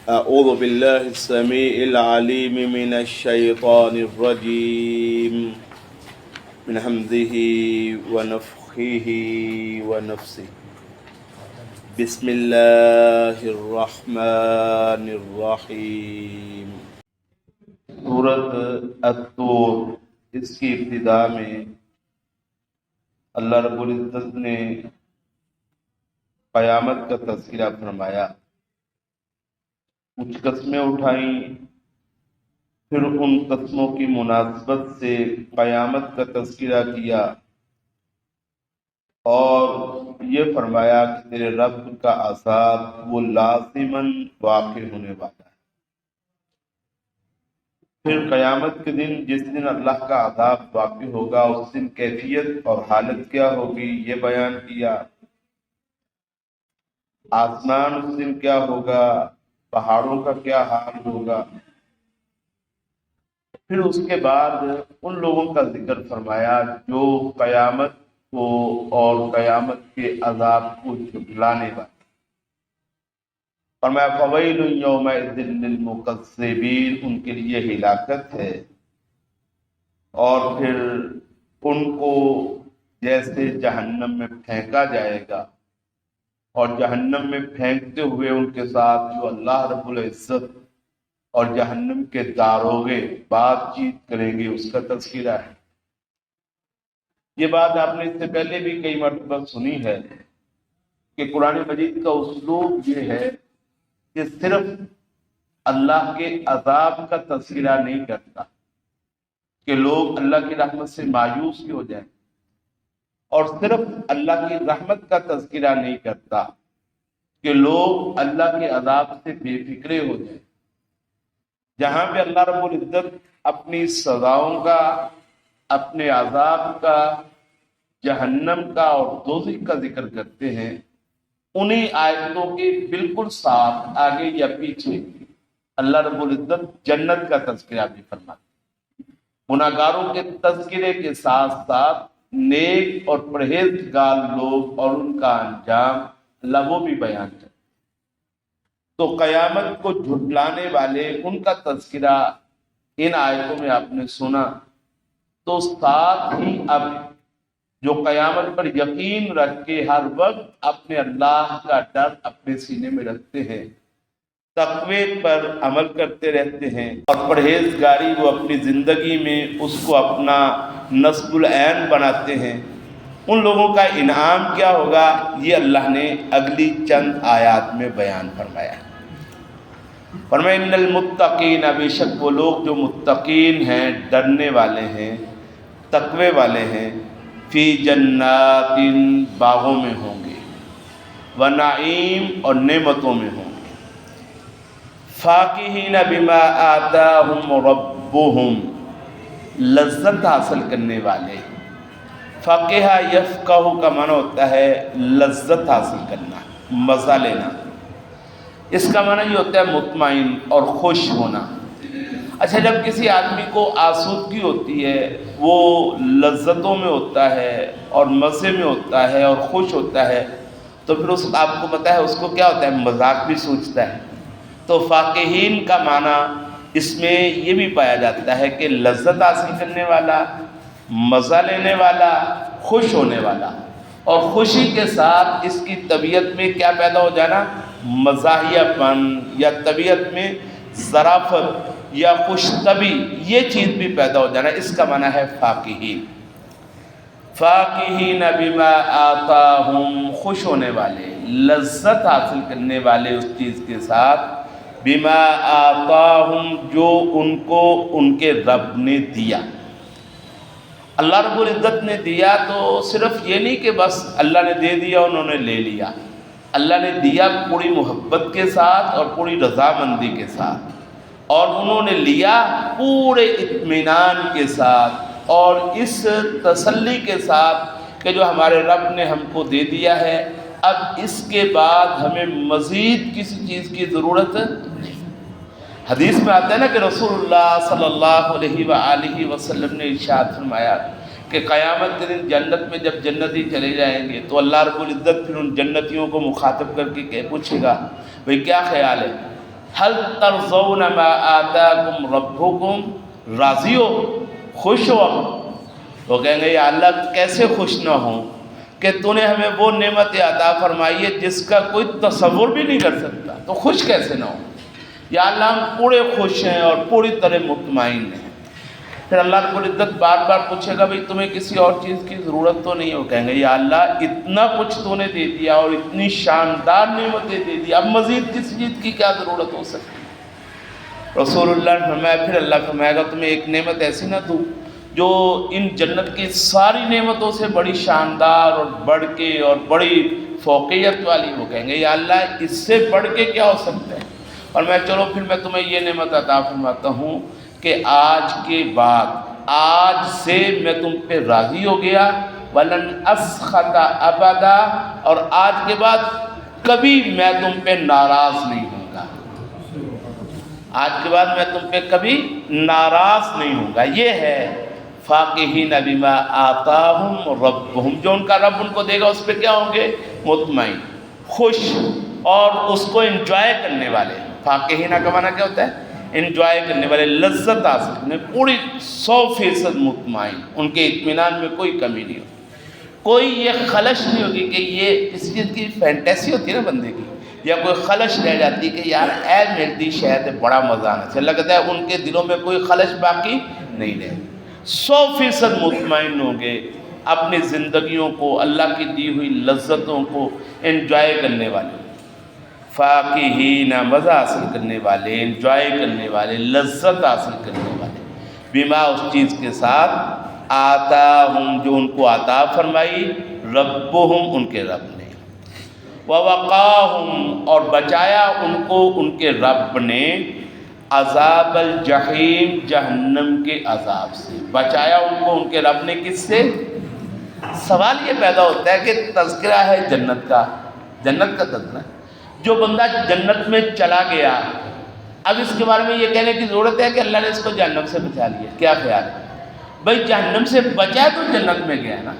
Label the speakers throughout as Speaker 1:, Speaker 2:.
Speaker 1: أعوذ بالله السميع العليم من الشيطان الرجيم من همزه ونفخه ونفسه بسم الله الرحمن الرحيم۔ سورۃ الطور، اس کی ابتدا میں اللہ رب العزت نے قیامت کا تذکرہ فرمایا، کچھ قسمیں اٹھائیں، پھر ان قسموں کی مناسبت سے قیامت کا تذکرہ کیا اور یہ فرمایا کہ تیرے رب کا عذاب وہ لازماً واقع ہونے والا ہے۔ پھر قیامت کے دن، جس دن اللہ کا عذاب واقع ہوگا، اس دن کیفیت اور حالت کیا ہوگی یہ بیان کیا۔ آسمان اس دن کیا ہوگا، پہاڑوں کا کیا حال ہوگا۔ پھر اس کے بعد ان لوگوں کا ذکر فرمایا جو قیامت کو اور قیامت کے عذاب کو جھٹلانے والے۔ فرمایا فویل یومئذ للمکذبین، ان کے لیے ہلاکت ہے، اور پھر ان کو جیسے جہنم میں پھینکا جائے گا، اور جہنم میں پھینکتے ہوئے ان کے ساتھ جو اللہ رب العزت اور جہنم کے داروغے بات چیت کریں گے، اس کا تذکرہ ہے۔ یہ بات آپ نے اس سے پہلے بھی کئی مرتبہ سنی ہے کہ قرآن مجید کا اسلوب یہ ہے کہ صرف اللہ کے عذاب کا تذکرہ نہیں کرتا کہ لوگ اللہ کی رحمت سے مایوس بھی ہو جائیں، اور صرف اللہ کی رحمت کا تذکرہ نہیں کرتا کہ لوگ اللہ کے عذاب سے بے فکرے ہو جائیں۔ جہاں پہ اللہ رب العزت اپنی سزاؤں کا، اپنے عذاب کا، جہنم کا اور دوزخ کا ذکر کرتے ہیں، انہی آیتوں کے بالکل ساتھ آگے یا پیچھے اللہ رب العزت جنت کا تذکرہ بھی فرماتے ہیں۔ گناہگاروں کے تذکرے کے ساتھ ساتھ نیک اور پرہیزگار لوگ اور ان کا انجام اللہ وہ بھی بیان کرتے۔ تو قیامت کو جھٹلانے والے، ان کا تذکرہ ان آیتوں میں آپ نے سنا، تو ساتھ ہی اب جو قیامت پر یقین رکھ کے ہر وقت اپنے اللہ کا ڈر اپنے سینے میں رکھتے ہیں، تقوی پر عمل کرتے رہتے ہیں اور پرہیزگاری وہ اپنی زندگی میں اس کو اپنا نصب العین بناتے ہیں، ان لوگوں کا انعام کیا ہوگا، یہ اللہ نے اگلی چند آیات میں بیان فرمایا ہے۔ فرمایا ان المتقین، بے شک وہ لوگ جو متقین ہیں، ڈرنے والے ہیں، تقوی والے ہیں، فی جنات، باغوں میں ہوں گے، ونعیم، اور نعمتوں میں ہوں گے، فاکہین بما آتاہم ربہم، لذت حاصل کرنے والے۔ فاقہ یفقہ کا معنی ہوتا ہے لذت حاصل کرنا، مزہ لینا۔ اس کا معنی یہ ہوتا ہے مطمئن اور خوش ہونا۔ اچھا، جب کسی آدمی کو آسودگی ہوتی ہے، وہ لذتوں میں ہوتا ہے اور مزے میں ہوتا ہے اور خوش ہوتا ہے، تو پھر آپ کو پتہ ہے اس کو کیا ہوتا ہے، مذاق بھی سوچتا ہے۔ تو فاقہین کا معنی اس میں یہ بھی پایا جاتا ہے کہ لذت حاصل کرنے والا، مزہ لینے والا، خوش ہونے والا، اور خوشی کے ساتھ اس کی طبیعت میں کیا پیدا ہو جانا، مزاحیہ پن، یا طبیعت میں ظرافت یا خوش طبعی، یہ چیز بھی پیدا ہو جانا، اس کا معنی ہے فاقہین۔ فاقہین بما آتاہم، خوش ہونے والے، لذت حاصل کرنے والے اس چیز کے ساتھ، بما آتاہم، جو ان کو ان کے رب نے دیا۔ اللہ رب العزت نے دیا تو صرف یہ نہیں کہ بس اللہ نے دے دیا انہوں نے لے لیا، اللہ نے دیا پوری محبت کے ساتھ اور پوری رضامندی کے ساتھ، اور انہوں نے لیا پورے اطمینان کے ساتھ اور اس تسلی کے ساتھ کہ جو ہمارے رب نے ہم کو دے دیا ہے، اب اس کے بعد ہمیں مزید کسی چیز کی ضرورت نہیں۔ حدیث میں آتا ہے نا کہ رسول اللہ صلی اللہ علیہ وآلہ وسلم نے ارشاد فرمایا کہ قیامت کے دن جنت میں جب جنتی چلے جائیں گے تو اللہ رب العزت پھر ان جنتیوں کو مخاطب کر کے پوچھے گا، بھئی کیا خیال ہے، حل ترضون ما آتاکم ربکم، راضی ہو، خوش ہو؟ وہ کہیں گے یا اللہ کیسے خوش نہ ہوں کہ تو نے ہمیں وہ نعمت عطا فرمائی ہے جس کا کوئی تصور بھی نہیں کر سکتا، تو خوش کیسے نہ ہوں؟ یا اللہ ہم پورے خوش ہیں اور پوری طرح مطمئن ہیں۔ پھر اللہ رب العزت بار بار پوچھے گا بھئی تمہیں کسی اور چیز کی ضرورت تو نہیں؟ وہ کہیں گے یا اللہ اتنا کچھ تو نے دے دیا اور اتنی شاندار نعمتیں دے دی، اب مزید کسی چیز کی کیا ضرورت ہو سکتی؟ رسول اللہ نے فرمایا، پھر اللہ فرمائے گا تمہیں ایک نعمت ایسی نہ دوں جو ان جنت کی ساری نعمتوں سے بڑی شاندار اور بڑھ کے اور بڑی فوقیت والی؟ وہ کہیں گے یا اللہ اس سے بڑھ کے کیا ہو سکتا ہے؟ اور میں چلو پھر میں تمہیں یہ نعمت عطا فرماتا ہوں کہ آج کے بعد، آج سے میں تم پہ راضی ہو گیا، وَلَنْ أَسْخَطَ أَبَدًا، اور آج کے بعد کبھی میں تم پہ ناراض نہیں ہوں گا، آج کے بعد میں تم پہ کبھی ناراض نہیں ہوں گا۔ یہ ہے فاقہین بما آتاہم ربہم، جو ان کا رب ان کو دے گا اس پہ کیا ہوں گے؟ مطمئن، خوش اور اس کو انجوائے کرنے والے۔ فاقہین کا معنی کیا ہوتا ہے؟ انجوائے کرنے والے، لذت حاصل کرنے، پوری 100% مطمئن، ان کے اطمینان میں کوئی کمی نہیں ہوگی، کوئی یہ خلش نہیں ہوگی کہ یہ کسی چیز کی فینٹیسی ہوتی ہے نا بندے کی، یا کوئی خلش رہ جاتی کہ یار اے ملتی شاید بڑا مزہ آنا چاہیے، لگتا ہے ان کے دلوں میں کوئی خلش باقی نہیں رہے، 100% مطمئن ہوں گے، اپنی زندگیوں کو، اللہ کی دی ہوئی لذتوں کو انجوائے کرنے والے، فاقہین مزہ حاصل کرنے والے، انجوائے کرنے والے، لذت حاصل کرنے والے، بما اس چیز کے ساتھ، آتاہم جو ان کو عطا فرمائی، ربہم ان کے رب نے، ووقاہم اور بچایا ان کو ان کے رب نے، عذاب الجحیم جہنم کے عذاب سے، بچایا ان کو ان کے رب نے کس سے؟ سوال یہ پیدا ہوتا ہے کہ تذکرہ ہے جنت کا، جنت کا تذکرہ، جو بندہ جنت میں چلا گیا، اب اس کے بارے میں یہ کہنے کی ضرورت ہے کہ اللہ نے اس کو جہنم سے بچا لیا، کیا خیال ہے؟ بھائی جہنم سے بچا تو جنت میں گیا نا،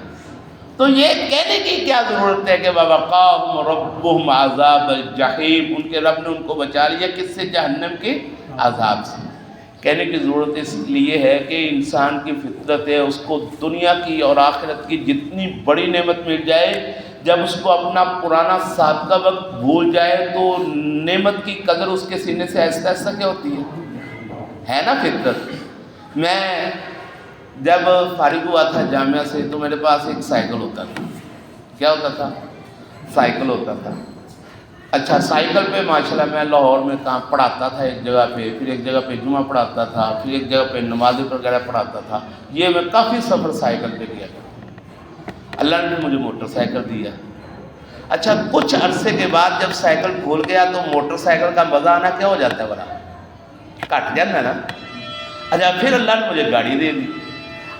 Speaker 1: تو یہ کہنے کی کیا ضرورت ہے کہ وَوَقَاهُمْ رَبُّهُمْ عَذَابَ الْجَحِيمِ، ان کے رب نے ان کو بچا لیا کس سے؟ جہنم کے عذاب سے۔ کہنے کی ضرورت اس لیے ہے کہ انسان کی فطرت ہے، اس کو دنیا کی اور آخرت کی جتنی بڑی نعمت مل جائے، جب اس کو اپنا پرانا سابقہ وقت بھول جائے تو نعمت کی قدر اس کے سینے سے آہستہ آہستہ کیا ہوتی ہے نا فطرت۔ میں جب فارغ ہوا تھا جامعہ سے تو میرے پاس ایک سائیکل ہوتا تھا، کیا ہوتا تھا؟ سائیکل ہوتا تھا۔ اچھا سائیکل پہ ماشاءاللہ میں لاہور میں کام پڑھاتا تھا ایک جگہ پہ، پھر ایک جگہ پہ جمعہ پڑھاتا تھا، پھر ایک جگہ پہ نماز وغیرہ پڑھاتا تھا، یہ میں کافی سفر سائیکل پہ کیا تھا۔ اللہ نے مجھے موٹر سائیکل دیا۔ اچھا کچھ عرصے کے بعد جب سائیکل بھول گیا تو موٹر سائیکل کا مزہ آنا کیا ہو جاتا ہے؟ بڑا کٹ جاتا ہے نا۔ اچھا پھر اللہ نے مجھے گاڑی دے دی۔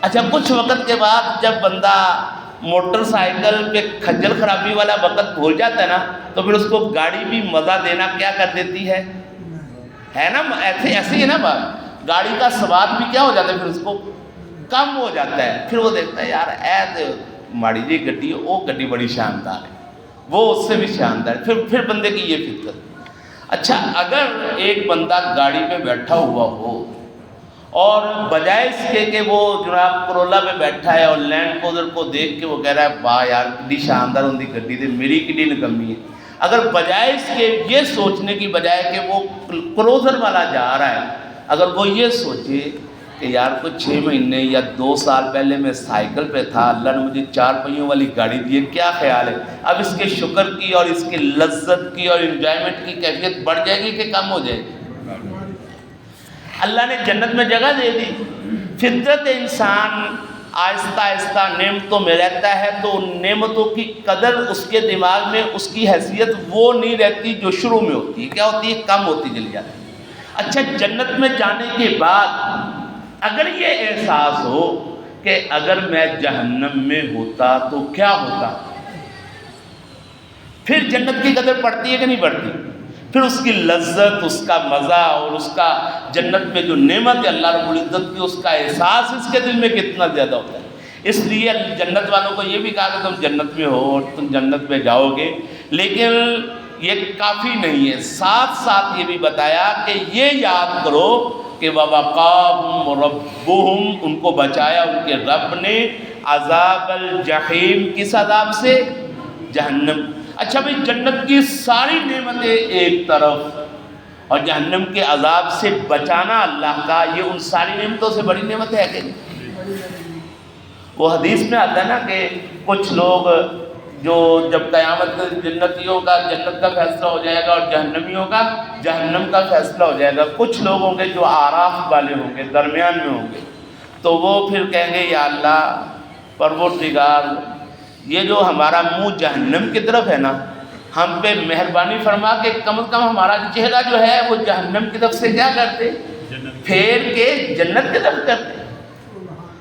Speaker 1: اچھا کچھ وقت کے بعد جب بندہ موٹر سائیکل پہ کھجل خرابی والا وقت بھول جاتا ہے نا تو پھر اس کو گاڑی بھی مزہ دینا کیا کر دیتی ہے نا؟ ایسے ہی ہے نا بات، گاڑی کا سواد بھی کیا ہو جاتا ہے، پھر اس کو کم ہو جاتا ہے، پھر وہ دیکھتا ہے یار اے ماڑی جی گڈی، وہ گڈی بڑی شاندار ہے، وہ اس سے بھی شاندار ہے، پھر بندے کی یہ فطرت۔ اچھا اگر ایک بندہ گاڑی پہ بیٹھا ہوا ہو اور بجائے اس کے کہ وہ جناب کرولا پہ بیٹھا ہے اور لینڈ کروزر کو دیکھ کے وہ کہہ رہا ہے واہ یار کتنی شاندار ہوندی گڈی تے میری کتنی نکمی ہے، اگر بجائے اس کے یہ سوچنے کی بجائے کہ وہ کروزر والا جا رہا ہے، اگر وہ یہ سوچے کہ یار کوئی 6 مہینے یا 2 سال پہلے میں سائیکل پہ تھا، اللہ نے مجھے 4 پہیوں والی گاڑی دی ہے، کیا خیال ہے اب اس کے شکر کی اور اس کی لذت کی اور انجوائمنٹ کی کیفیت بڑھ جائے گی کہ کم ہو جائے گی؟ اللہ نے جنت میں جگہ دے دی۔ فطرت انسان آہستہ آہستہ نعمتوں میں رہتا ہے تو ان نعمتوں کی قدر اس کے دماغ میں اس کی حیثیت وہ نہیں رہتی جو شروع میں ہوتی ہے، کیا ہوتی ہے؟ کم ہوتی چلی جاتی ہے۔ اچھا جنت میں جانے کے بعد اگر یہ احساس ہو کہ اگر میں جہنم میں ہوتا تو کیا ہوتا، پھر جنت کی قدر پڑتی ہے کہ نہیں پڑتی؟ پھر اس کی لذت، اس کا مزہ اور اس کا جنت میں جو نعمت ہے اللہ رب العزت کی، اس کا احساس اس کے دل میں کتنا زیادہ ہوتا ہے۔ اس لیے جنت والوں کو یہ بھی کہا کہ تم جنت میں ہو اور تم جنت میں جاؤ گے، لیکن یہ کافی نہیں ہے، ساتھ ساتھ یہ بھی بتایا کہ یہ یاد کرو کہ وَوَقَاهُمْ رَبُّهُمْ، ان کو بچایا ان کے رب نے عذاب الجحیم، کس عذاب سے؟ جہنم۔ اچھا بھئی جنت کی ساری نعمتیں ایک طرف اور جہنم کے عذاب سے بچانا اللہ کا، یہ ان ساری نعمتوں سے بڑی نعمت ہے کہ وہ حدیث میں آتا ہے نا کہ کچھ لوگ جو جب قیامت جنتیوں کا جنت کا فیصلہ ہو جائے گا اور جہنمیوں کا جہنم کا فیصلہ ہو جائے گا، کچھ لوگ ہوں گے جو آراف والے ہوں گے، درمیان میں ہوں گے، تو وہ پھر کہیں گے یا اللہ پروردگار، یہ جو ہمارا منہ جہنم کی طرف ہے نا، ہم پہ مہربانی فرما کے کم از کم ہمارا چہرہ جو ہے وہ جہنم کی طرف سے کیا کرتے؟ پھیر کے جنت کی طرف کرتے۔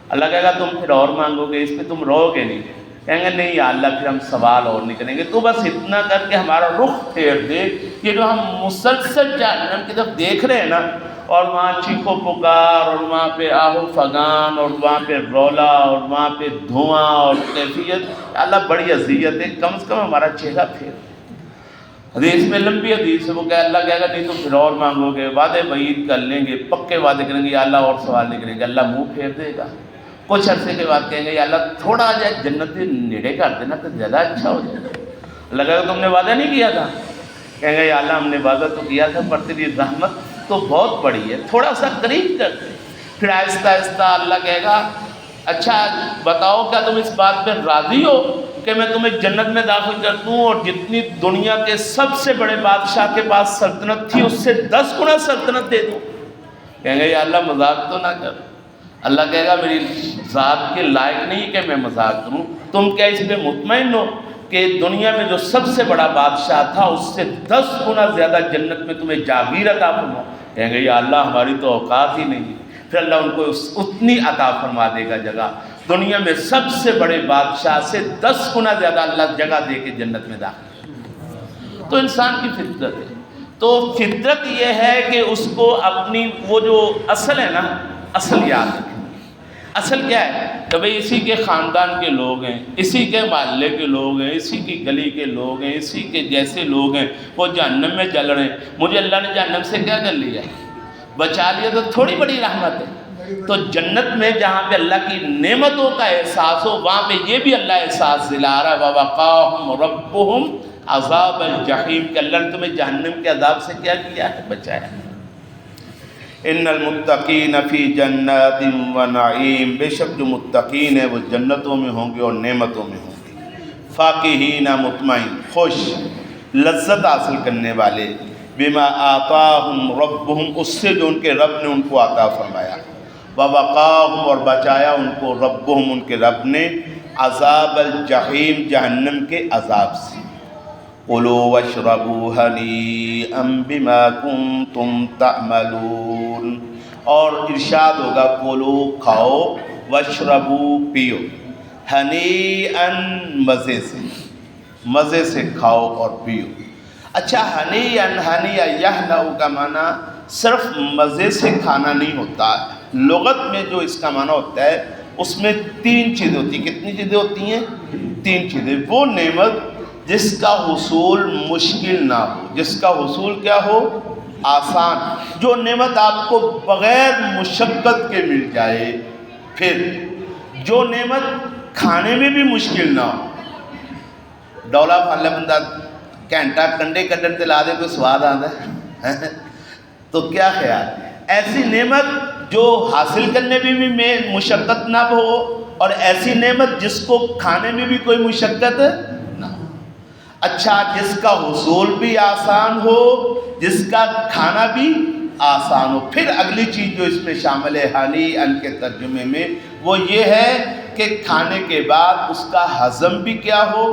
Speaker 1: اللہ کہے گا تم پھر اور مانگو گے، اس پہ تم رو گے نہیں، کہیں گے نہیں یا اللہ پھر ہم سوال اور نہیں کریں گے، تو بس اتنا کر کے ہمارا رخ پھیر دے۔ یہ جو ہم مسلسل جہنم کی طرف دیکھ رہے ہیں نا، اور وہاں چیخو پکار اور وہاں پہ آہو فغان اور وہاں پہ رولا اور وہاں پہ دھواں اور کیفیت، اللہ بڑی اذیت ہے، کم از کم ہمارا چہرہ پھیر۔ حدیث میں لمبی حدیث ہے، وہ کہ اللہ کہے گا نہیں تم پھر اور مانگو گے، وعدے بعید کر لیں گے، پکے وعدے کریں گے یا اللہ اور سوال نہیں کریں گے، اللہ منہ پھیر دے گا۔ کچھ عرصے کے بعد کہیں گے یا اللہ تھوڑا جائے جنت نیڑے کر دینا تو زیادہ اچھا ہو جائے گا۔ اللہ کہے گا تم نے وعدہ نہیں کیا تھا، کہیں گے یا اللہ ہم نے وعدہ تو کیا تھا پر تیری رحمت تو بہت بڑی ہے، تھوڑا سا قریب کر دے۔ پھر آہستہ آہستہ اللہ کہے گا اچھا بتاؤ کیا تم اس بات پہ راضی ہو کہ میں تمہیں جنت میں داخل کر دوں اور جتنی دنیا کے سب سے بڑے بادشاہ کے پاس سلطنت تھی اس سے 10 گنا سلطنت دے دوں؟ کہیں گے یا اللہ مذاق تو نہ کر۔ اللہ کہے گا میری ذات کے لائق نہیں کہ میں مذاق کروں، تم کیا اس پہ مطمئن ہو کہ دنیا میں جو سب سے بڑا بادشاہ تھا اس سے 10 گنا زیادہ جنت میں تمہیں جاگیر عطا فرماؤں؟ کہیں گے یا اللہ ہماری تو اوقات ہی نہیں۔ پھر اللہ ان کو اتنی عطا فرما دے گا جگہ، دنیا میں سب سے بڑے بادشاہ سے 10 گنا زیادہ اللہ جگہ دے کے جنت میں داخل۔ تو انسان کی فطرت ہے، تو فطرت یہ ہے کہ اس کو اپنی وہ جو اصل ہے نا، اصل یاد رکھیں۔ اصل کیا ہے کہ بھئی اسی کے خاندان کے لوگ ہیں، اسی کے محلے کے لوگ ہیں، اسی کی گلی کے لوگ ہیں، اسی کے جیسے لوگ ہیں، وہ جہنم میں جل رہے ہیں، مجھے اللہ نے جہنم سے کیا کر لیا ہے؟ بچا لیا، تو تھوڑی بڑی رحمت ہے۔ تو جنت میں جہاں پہ اللہ کی نعمتوں کا احساس ہو وہاں پہ یہ بھی اللہ احساس دلا رہا ہے وَوَقَاهُمْ رَبُّهُمْ عذاب الجحیم، کہ اللہ نے تمہیں جہنم کے عذاب سے کیا کیا ہے؟ بچایا۔ ان المتقین فی جنات و نعیم، بے شک جو متقین ہیں وہ جنتوں میں ہوں گے اور نعمتوں میں ہوں گے، فاکہین مطمئن، خوش، لذت حاصل کرنے والے، بما آتاہم ربہم، اس سے جو ان کے رب نے ان کو عطا فرمایا، ووقاہم، اور بچایا ان کو ربہم، ان کے رب نے، عذاب الجحیم، جہنم کے عذاب سے۔ کُلُوا واشربوا ہنیئا بما کنتم تعملون، اور ارشاد ہوگا کُلُوا کھاؤ، واشربوا پیو، ہنیئا مزے سے، مزے سے کھاؤ اور پیو۔ اچھا ہنیئا، ہنیئا یہنؤ کا معنی صرف مزے سے کھانا نہیں ہوتا، لغت میں جو اس کا معنی ہوتا ہے اس میں 3 چیزیں ہوتی ہیں۔ کتنی چیزیں ہوتی ہیں؟ 3 چیزیں۔ وہ نعمت جس کا حصول مشکل نہ ہو، جس کا حصول کیا ہو؟ آسان، جو نعمت آپ کو بغیر مشقت کے مل جائے۔ پھر جو نعمت کھانے میں بھی مشکل نہ ہو، ڈولا پھال لے بندہ گھنٹہ کنڈے کڈن تے لا دے کوئی سواد آتا ہے تو کیا خیال؟ ایسی نعمت جو حاصل کرنے میں بھی مشقت نہ ہو، اور ایسی نعمت جس کو کھانے میں بھی کوئی مشقت نہ ہو۔ اچھا جس کا حصول بھی آسان ہو، جس کا کھانا بھی آسان ہو۔ پھر اگلی چیز جو اس میں شامل ہے ہنی ان کے ترجمے میں، وہ یہ ہے کہ کھانے کے بعد اس کا ہضم بھی کیا ہو؟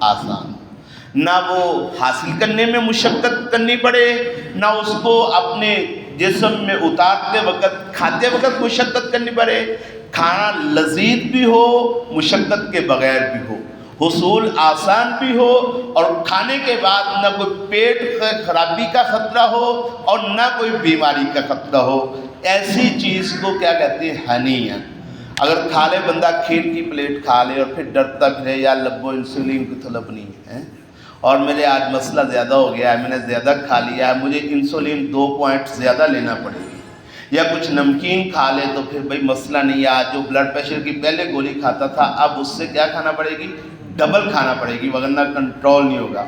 Speaker 1: آسان، نہ وہ حاصل کرنے میں مشقت کرنی پڑے، نہ اس کو اپنے جسم میں اتارتے وقت کھاتے وقت مشقت کرنی پڑے، کھانا لذیذ بھی ہو، مشقت کے بغیر بھی ہو، حصول آسان بھی ہو، اور کھانے کے بعد نہ کوئی پیٹ خرابی کا خطرہ ہو اور نہ کوئی بیماری کا خطرہ ہو۔ ایسی چیز کو کیا کہتے ہیں؟ ہنیئا۔ اگر کھا لے بندہ کھیر کی پلیٹ کھا لے اور پھر ڈرتا پھرے یا لبو انسولین کی طلب نہیں ہے، اور میرے آج مسئلہ زیادہ ہو گیا ہے، میں نے زیادہ کھا لیا ہے، مجھے انسولین 2 پوائنٹ زیادہ لینا پڑے گی، یا کچھ نمکین کھا لے تو پھر بھائی مسئلہ نہیں ہے، آج جو بلڈ پریشر کی پہلے گولی کھاتا تھا اب اس سے کیا کھانا پڑے گی، ڈبل کھانا پڑے گی، ورنہ کنٹرول نہیں ہوگا۔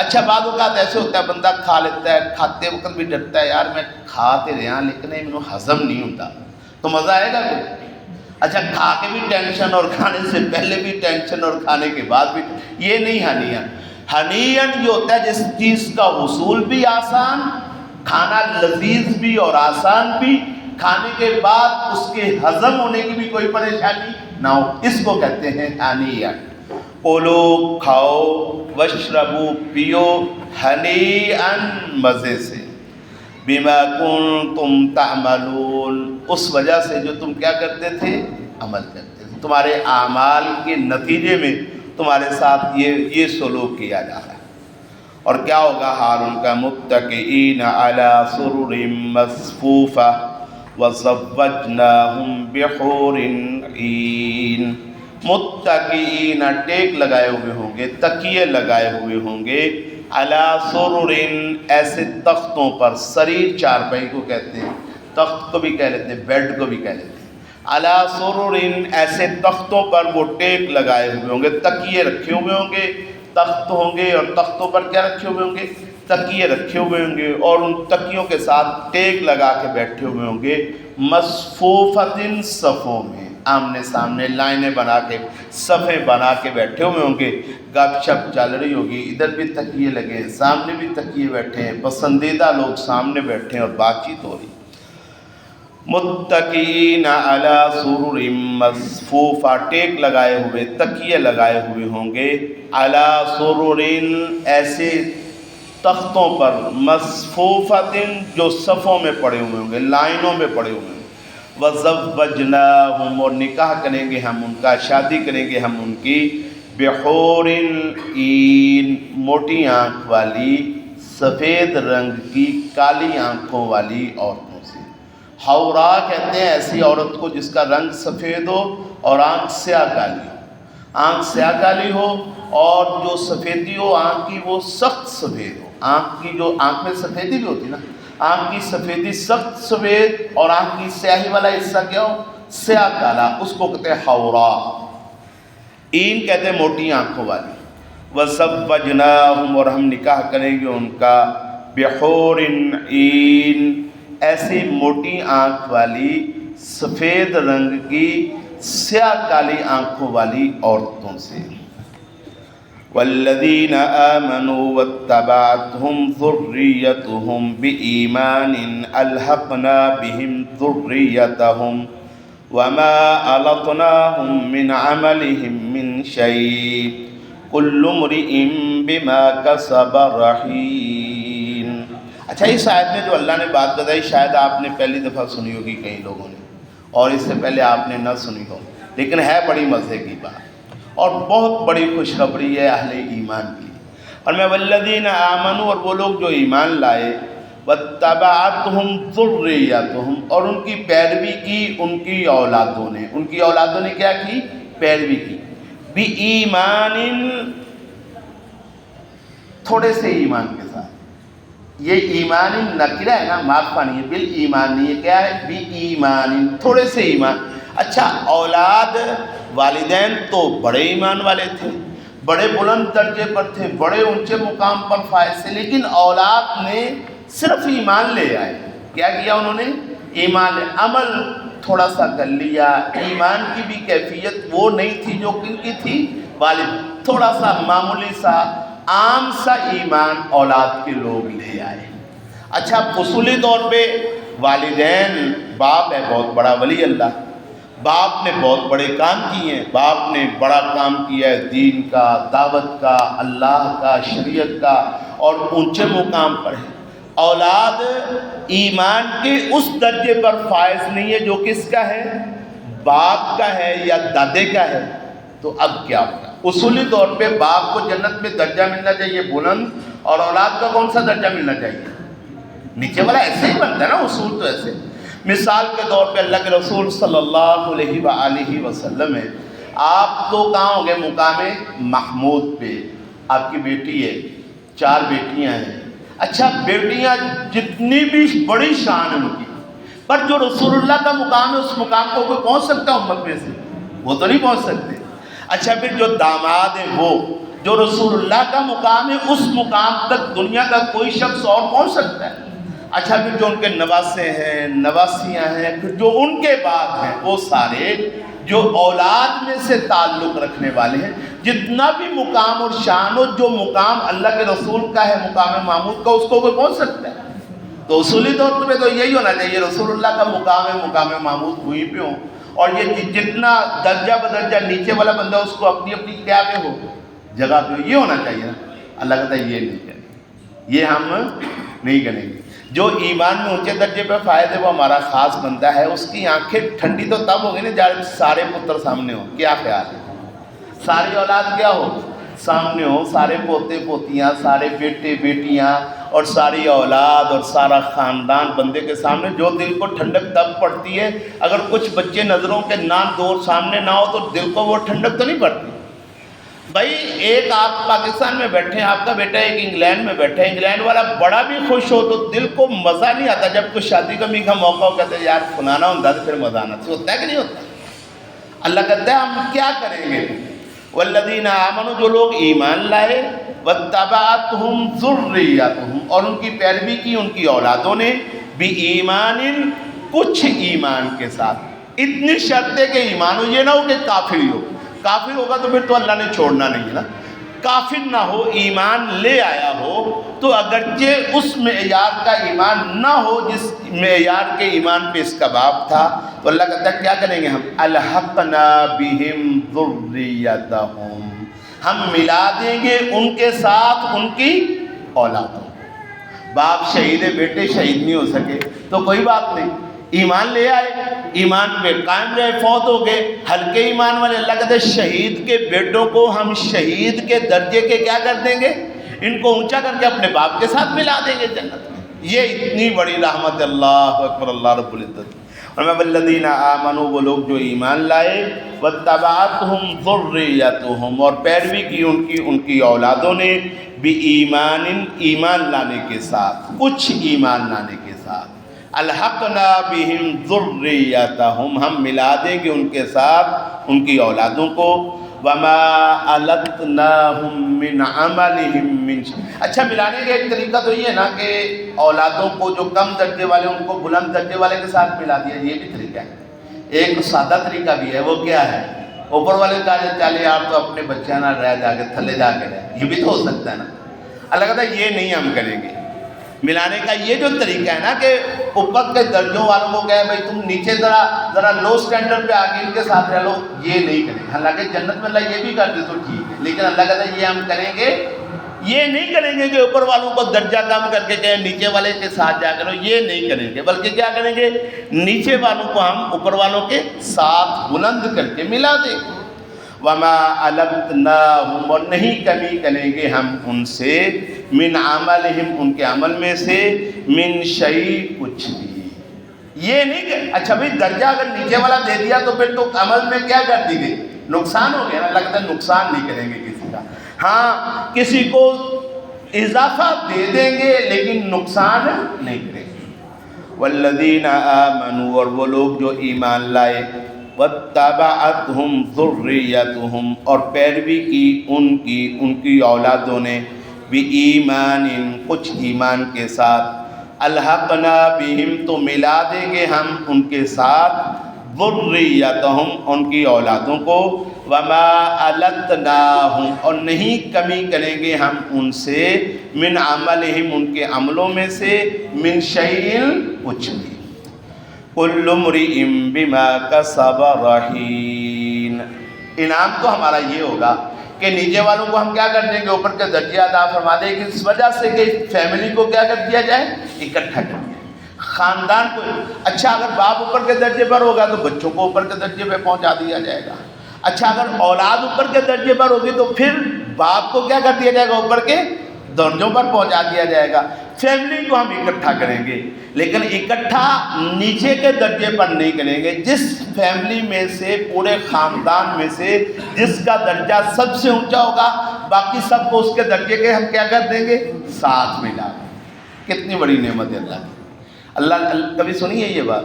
Speaker 1: اچھا بعض اوقات ایسے ہوتا ہے بندہ کھا لیتا ہے، کھاتے وقت بھی ڈرتا ہے یار میں کھا تے رہا لیکن میرے ہضم نہیں ہوتا، تو مزہ آئے گا کوئی؟ اچھا کھا کے بھی ٹینشن اور کھانے سے پہلے بھی ٹینشن اور کھانے کے بعد بھی، یہ نہیں ہنیئن۔ ہنیئن یہ ہوتا ہے جس چیز کا حصول بھی آسان، کھانا لذیذ بھی اور آسان بھی، کھانے کے بعد اس کے ہضم ہونے کی بھی کوئی پریشانی نہ ہو، اس کو کہتے ہیں ہنیئن۔ کولو کھاؤ، واشربو پیو، ہنیئن مزے سے، بما کنتم تعملون اس وجہ سے جو تم کیا کرتے تھے، عمل کرتے تھے، تمہارے اعمال کے نتیجے میں تمہارے ساتھ یہ سلوک کیا جا رہا ہے۔ اور کیا ہوگا حال ان کا، متکئین علی سرر مصفوفہ وزوجناہم بحور عین، متکئین ٹیک لگائے ہوئے ہوں گے، تکیے لگائے ہوئے ہوں گے، علی سرر ایسے تختوں پر، سریر چارپائی کو کہتے ہیں، تخت کو بھی کہہ لیتے ہیں، بیڈ کو بھی کہہ لیتے ہیں، علی سرر ایسے تختوں پر وہ ٹیک لگائے ہوئے ہوں گے، تکیے رکھے ہوئے ہوں گے، تخت ہوں گے اور تختوں پر کیا رکھے ہوئے ہوں گے، تکیے رکھے ہوئے ہوں گے، اور ان تکیوں کے ساتھ ٹیک لگا کے بیٹھے ہوئے ہوں گے، مصفوفۃ صفوں میں، آمنے سامنے لائنیں بنا کے، صفیں بنا کے بیٹھے ہوئے ہوں گے، گپ شپ چل رہی ہوگی، ادھر بھی تکیے لگے ہیں، سامنے بھی تکیے بیٹھے ہیں، پسندیدہ لوگ سامنے بیٹھے ہیں اور بات چیت ہو رہی۔ متکئین علی سرر مصفوفہ ٹیک لگائے ہوئے، تکیے لگائے ہوئے ہوں گے، علی سرر ایسے تختوں پر، مصفوفۃ جو صفوں میں پڑے ہوئے ہوں گے، لائنوں میں پڑے ہوئے ہوں گے، وزوجناہم اور نکاح کریں گے ہم ان کا، شادی کریں گے ہم ان کی، بحور عین موٹی آنکھ والی، سفید رنگ کی کالی آنکھوں والی عورتوں سے۔ حورا کہتے ہیں ایسی عورت کو جس کا رنگ سفید ہو اور آنکھ سیاہ کالی ہو، آنکھ سیاہ کالی ہو اور جو سفیدی ہو آنکھ کی وہ سخت سفید ہو، آنکھ کی جو آنکھ میں سفیدی بھی ہوتی نا، آنکھ کی سفیدی سخت سفید اور آنکھ کی سیاہی والا حصہ کیا ہو، سیاہ کالا، اس کو کہتے ہیں حورا۔ این کہتے ہیں موٹی آنکھوں والی، وَزَوَّجْنَاهُمْ اور ہم نکاح کریں گے ان کا، بحور عین ایسی موٹی آنکھ والی، سفید رنگ کی سیاہ کالی آنکھوں والی عورتوں سے۔ والذین آمنوا واتبعتهم ذریتهم بإیمان الحقنا بهم ذریتهم وما ألطناهم من عملهم من شيء كل امرئ بما كسب رہین۔ اچھا اس آیت میں جو اللہ نے بات بتائی شاید آپ نے پہلی دفعہ سنی ہوگی کئی لوگوں نے، اور اس سے پہلے آپ نے نہ سنی ہو، لیکن ہے بڑی مزے کی بات اور بہت بڑی خوشخبری ہے اہل ایمان کی۔ اور میں والذین آمنوا اور وہ لوگ جو ایمان لائے، واتبعتہم ذریتہم اور ان کی پیروی کی ان کی اولادوں نے، ان کی اولادوں نے کیا کی، پیروی کی، بِایمان تھوڑے سے ایمان کے ساتھ، یہ ایمان نکرہ ہے نا، معرفہ نہیں ہے، بالایمان نہیں ہے، کیا ہے، بِایمان تھوڑے سے ایمان۔ اچھا اولاد والدین تو بڑے ایمان والے تھے، بڑے بلند درجے پر تھے، بڑے اونچے مقام پر فائز تھے، لیکن اولاد نے صرف ایمان لے آئے، کیا کیا انہوں نے، ایمان لے، عمل تھوڑا سا کر لیا، ایمان کی بھی کیفیت وہ نہیں تھی جو کن کی تھی، والد تھوڑا سا معمولی سا عام سا ایمان اولاد کے لوگ لے آئے۔ اچھا اصولی طور پہ والدین، باپ ہے بہت بڑا ولی اللہ، باپ نے بہت بڑے کام کیے ہیں، باپ نے بڑا کام کیا ہے دین کا، دعوت کا، اللہ کا، شریعت کا، اور اونچے مقام پر ہے۔ اولاد ایمان کے اس درجے پر فائز نہیں ہے جو کس کا ہے، باپ کا ہے یا دادے کا ہے، تو اب کیا ہوگا؟ اصولی طور پہ باپ کو جنت میں درجہ ملنا چاہیے بلند، اور اولاد کا کون سا درجہ ملنا چاہیے، نیچے والا، ایسے ہی بنتا ہے نا اصول تو ایسے۔ مثال کے طور پہ اللہ کے رسول صلی اللہ علیہ وآلہ وسلم ہے، آپ تو کہاں ہوں گے، مقام محمود پہ، آپ کی بیٹی ہے، 4 بیٹیاں ہیں، اچھا بیٹیاں جتنی بھی بڑی شان ہے ان کی، پر جو رسول اللہ کا مقام ہے اس مقام کو کوئی پہنچ سکتا ہے امت میں سے؟ وہ تو نہیں پہنچ سکتے۔ اچھا پھر جو داماد ہے وہ جو رسول اللہ کا مقام ہے اس مقام تک دنیا کا کوئی شخص اور پہنچ سکتا ہے؟ اچھا پھر جو ان کے نواسے ہیں، نواسیاں ہیں، پھر جو ان کے بعد ہیں، وہ سارے جو اولاد میں سے تعلق رکھنے والے ہیں، جتنا بھی مقام اور شان ہو، جو مقام اللہ کے رسول کا ہے، مقام محمود کا، اس کو کوئی پہنچ سکتا ہے؟ تو اصولی طور پہ تو یہی ہونا چاہیے، رسول اللہ کا مقام ہے، مقام محمود وہیں پہ ہوں، اور یہ جتنا درجہ بدرجہ نیچے والا بندہ اس کو اپنی اپنی کیا پہ ہو، جگہ پہ ہو، یہ ہونا چاہیے نا۔ اللہ کہتا ہے یہ نہیں کریں، یہ ہم نہیں کریں گے۔ جو ایمان میں اونچے درجے پہ فائد ہے وہ ہمارا خاص بندہ ہے، اس کی آنکھیں ٹھنڈی تو تب ہوگی نا جب سارے پتر سامنے ہوں۔ کیا خیال ہے؟ ساری اولاد کیا ہو، سامنے ہو، سارے پوتے پوتیاں، سارے بیٹے بیٹیاں اور ساری اولاد اور سارا خاندان بندے کے سامنے، جو دل کو ٹھنڈک تب پڑتی ہے اگر کچھ بچے نظروں کے نام دور سامنے نہ ہو تو دل کو وہ ٹھنڈک تو نہیں پڑتی۔ بھائی ایک آپ پاکستان میں بیٹھے ہیں، آپ کا بیٹا ایک انگلینڈ میں بیٹھے ہیں، انگلینڈ والا بڑا بھی خوش ہو تو دل کو مزہ نہیں آتا، جب کوئی شادی کا موقع ہو کہتے ہیں یار فلانا ہوتا تو پھر مزہ آنا ہوتا ہے کہ نہیں ہوتا؟ اللہ کہتا ہے ہم کیا کریں گے؟ والذین آمنوا، جو لوگ ایمان لائے، واتبعتہم ذریتہم، اور ان کی پیروی کی ان کی اولادوں نے، بایمان، کچھ ایمان کے ساتھ۔ اتنی شرط ہے کہ ایمان ہو، یہ نہ ہو کہ کافر ہی ہو، کافر ہوگا تو پھر تو اللہ نے چھوڑنا نہیں ہے نا۔ کافر نہ ہو، ایمان لے آیا ہو تو اگرچہ اس معیار کا ایمان نہ ہو جس معیار کے ایمان پہ اس کا باپ تھا، تو اللہ کہتا ہے کیا کریں گے ہم؟ الحقنا بہم ذریتہم، ہم ملا دیں گے ان کے ساتھ ان کی اولادوں۔ باپ شہید ہے، بیٹے شہید نہیں ہو سکے تو کوئی بات نہیں، ایمان لے آئے، ایمان پہ قائم رہے، فوت ہو گئے، ہلکے ایمان والے، اللہ کہتے ہیں شہید کے بیٹوں کو ہم شہید کے درجے کے کیا کر دیں گے؟ ان کو اونچا کر کے اپنے باپ کے ساتھ ملا دیں گے جنت میں۔ یہ اتنی بڑی رحمت، اللہ اکبر، اللہ رب العزت۔ اور والذین آمنوا، وہ لوگ جو ایمان لائے، واتبعتہم ذریتہم، اور پیروی کی ان کی اولادوں نے، بایمان، ایمان لانے کے ساتھ، کچھ ایمان لانے کے ساتھ، الحقنا بہم ذریتہم، ہم ملا دیں گے ان کے ساتھ ان کی اولادوں کو، وما التناہم من عملہم من شیء۔ اچھا ملانے کا ایک طریقہ تو یہ ہے نا کہ اولادوں کو جو کم درجے والے ان کو بلند درجے والے کے ساتھ ملا دیا، یہ بھی طریقہ ہے۔ ایک سادہ طریقہ بھی ہے، وہ کیا ہے؟ اوپر والے چالے یار تو اپنے بچے نہ رہ جا کے تھلے جا کے رہے، یہ بھی تو ہو سکتا ہے نا۔ اللہ کہتا ہے یہ نہیں ہم کریں گے۔ ملانے کا یہ جو طریقہ ہے نا کہ اوپر کے درجوں والوں کو کہے بھائی تم نیچے ذرا لو سٹینڈرڈ پہ آگے ان کے ساتھ رہ لو، یہ نہیں کریں گے۔ حالانکہ جنت میں اللہ یہ بھی کر دے تو ٹھیک ہے، لیکن اللہ کہتا ہے یہ ہم کریں گے، یہ نہیں کریں گے کہ اوپر والوں کو درجہ کم کر کے کہیں نیچے والے کے ساتھ جا کرو، یہ نہیں کریں گے، بلکہ کیا کریں گے؟ نیچے والوں کو ہم اوپر والوں کے ساتھ بلند کر کے ملا دیں گے۔ وما التناہم، اور نہیں کمی کریں گے ہم ان سے، من عملہم، ان کے عمل میں سے، من شیء، کچھ بھی۔ یہ نہیں کہ اچھا بھائی درجہ اگر نیچے والا دے دیا تو پھر تو عمل میں کیا کر دی گئی؟ نقصان ہو گیا نا۔ اللہ کہتا ہے نقصان نہیں کریں گے کسی کا، ہاں کسی کو اضافہ دے دیں گے لیکن نقصان نہیں کریں گے۔ والذین آمنوا، اور وہ لوگ جو ایمان لائے، واتبعتہم ذریتہم، اور پیروی کی ان کی اولادوں نے، بایمان، کچھ ایمان کے ساتھ، الحقنا بہم، تو ملا دیں گے ہم ان کے ساتھ، ذریتہم، ان کی اولادوں کو، وما التناہم، اور نہیں کمی کریں گے ہم ان سے، من عملہم، ان کے عملوں میں سے، من شیء، کچھ بھی۔ کل امرئ بما کسب رہین، انعام تو ہمارا یہ ہوگا کہ نیچے والوں کو ہم کیا کر دیں گے؟ اوپر کے درجے عطا فرما دیں گے، اس وجہ سے کہ فیملی کو کیا کر دیا جائے؟ اکٹھا کر دیا، خاندان کو۔ اچھا اگر باپ اوپر کے درجے پر ہوگا تو بچوں کو اوپر کے درجے پہ پہنچا دیا جائے گا۔ اچھا اگر اولاد اوپر کے درجے پر ہوگی تو پھر باپ کو کیا کر دیا جائے گا؟ اوپر کے درجوں پر پہنچا دیا جائے گا۔ فیملی کو ہم اکٹھا کریں گے، لیکن اکٹھا نیچے کے درجے پر نہیں کریں گے۔ جس فیملی میں سے، پورے خاندان میں سے جس کا درجہ سب سے اونچا ہوگا، باقی سب کو اس کے درجے کے ہم کیا کر دیں گے؟ ساتھ ملا۔ کتنی بڑی نعمت ہے اللہ کی۔ اللہ کبھی سنی ہے یہ بات؟